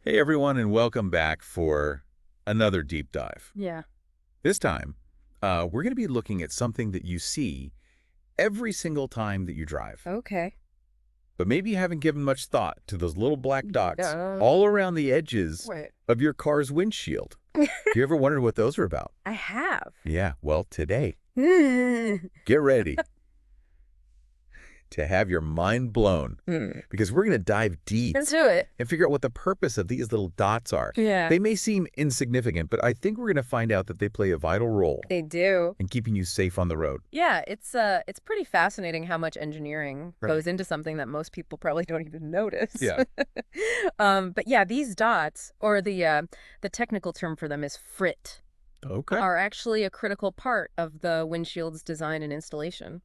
Hey everyone, and welcome back for another deep dive. Yeah. This time, we're going to be looking at something that you see every single time that you drive. Okay. But maybe you haven't given much thought to those little black dots Uh, all around the edges Wait. of your car's windshield. You ever wondered what those are about? I have. Yeah, well, today, Hmm. get ready to have your mind blown because we're going to dive deep Let's do it. and figure out what the purpose of these little dots are. Yeah. They may seem insignificant, but I think we're going to find out that they play a vital role They do. in keeping you safe on the road. Yeah, it's pretty fascinating how much engineering goes into something that most people probably don't even notice. Yeah. But yeah, these dots, or the technical term for them is frit, Okay. are actually a critical part of the windshield's design and installation.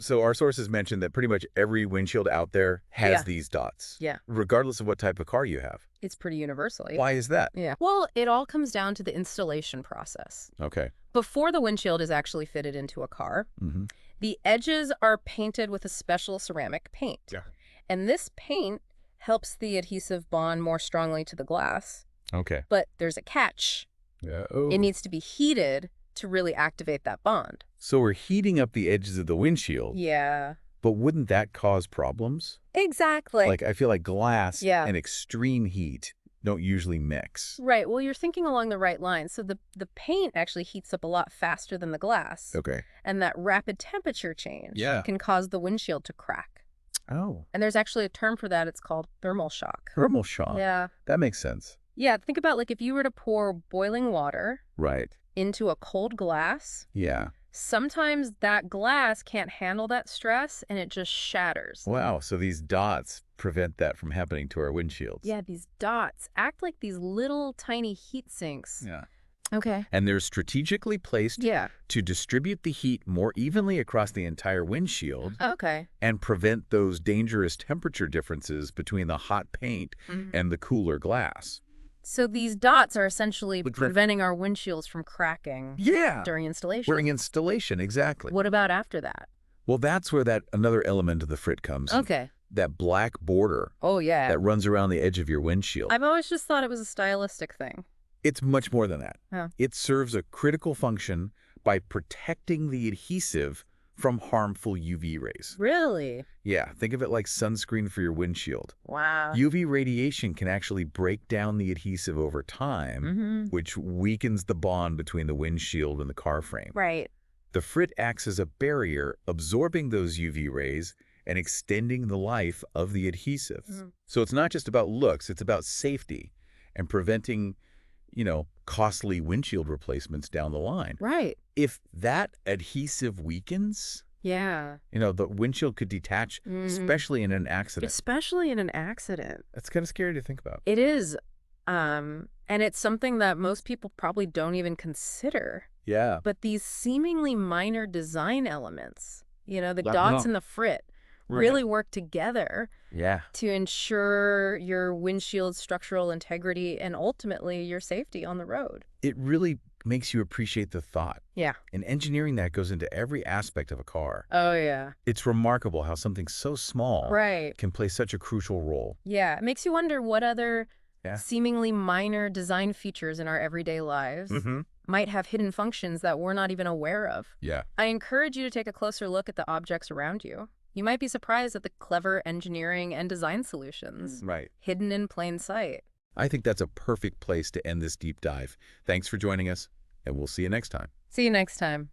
So our sources mentioned that pretty much every windshield out there has Yeah. these dots. Yeah. Regardless of what type of car you have. It's pretty universal. Why is that? Yeah. Well, it all comes down to the installation process. Okay. Before the windshield is actually fitted into a car, Mm-hmm. the edges are painted with a special ceramic paint. Yeah. And this paint helps the adhesive bond more strongly to the glass. Okay. But there's a catch. Yeah. It needs to be heated to really activate that bond. So we're heating up the edges of the windshield. Yeah. But wouldn't that cause problems? Exactly. Like, I feel like glass Yeah. and extreme heat don't usually mix. Right. Well, you're thinking along the right lines. So the paint actually heats up a lot faster than the glass. Okay. And that rapid temperature change Yeah. can cause the windshield to crack. Oh. And there's actually a term for that. It's called thermal shock. Thermal shock. Yeah. That makes sense. Yeah. Think about like if you were to pour boiling water Right. into a cold glass, Yeah. sometimes that glass can't handle that stress and it just shatters. Wow. So these dots prevent that from happening to our windshields. Yeah, these dots act like these little tiny heat sinks. Yeah. Okay. And they're strategically placed Yeah. to distribute the heat more evenly across the entire windshield Okay. and prevent those dangerous temperature differences between the hot paint and the cooler glass. So these dots are essentially Like that- preventing our windshields from cracking Yeah. during installation. During installation, exactly. What about after that? Well, that's where that another element of the frit comes in. Okay. That black border Oh, yeah. that runs around the edge of your windshield. I've always just thought it was a stylistic thing. It's much more than that. Oh. It serves a critical function by protecting the adhesive from harmful UV rays. Really? Yeah, think of it like sunscreen for your windshield. Wow. UV radiation can actually break down the adhesive over time, which weakens the bond between the windshield and the car frame. Right. The frit acts as a barrier, absorbing those UV rays and extending the life of the adhesive. So it's not just about looks, it's about safety and preventing, costly windshield replacements down the line. Right. If that adhesive weakens, Yeah. the windshield could detach, especially in an accident. Especially in an accident. That's kind of scary to think about. It is. And it's something that most people probably don't even consider. Yeah. But these seemingly minor design elements, the Yeah. dots and the frit, Right. really work together Yeah. to ensure your windshield's structural integrity and ultimately your safety on the road. It really makes you appreciate the thought. Yeah. And engineering that goes into every aspect of a car. Oh, yeah. It's remarkable how something so small Right. can play such a crucial role. Yeah. It makes you wonder what other Yeah. seemingly minor design features in our everyday lives might have hidden functions that we're not even aware of. Yeah. I encourage you to take a closer look at the objects around you. You might be surprised at the clever engineering and design solutions Right. hidden in plain sight. I think that's a perfect place to end this deep dive. Thanks for joining us, and we'll see you next time. See you next time.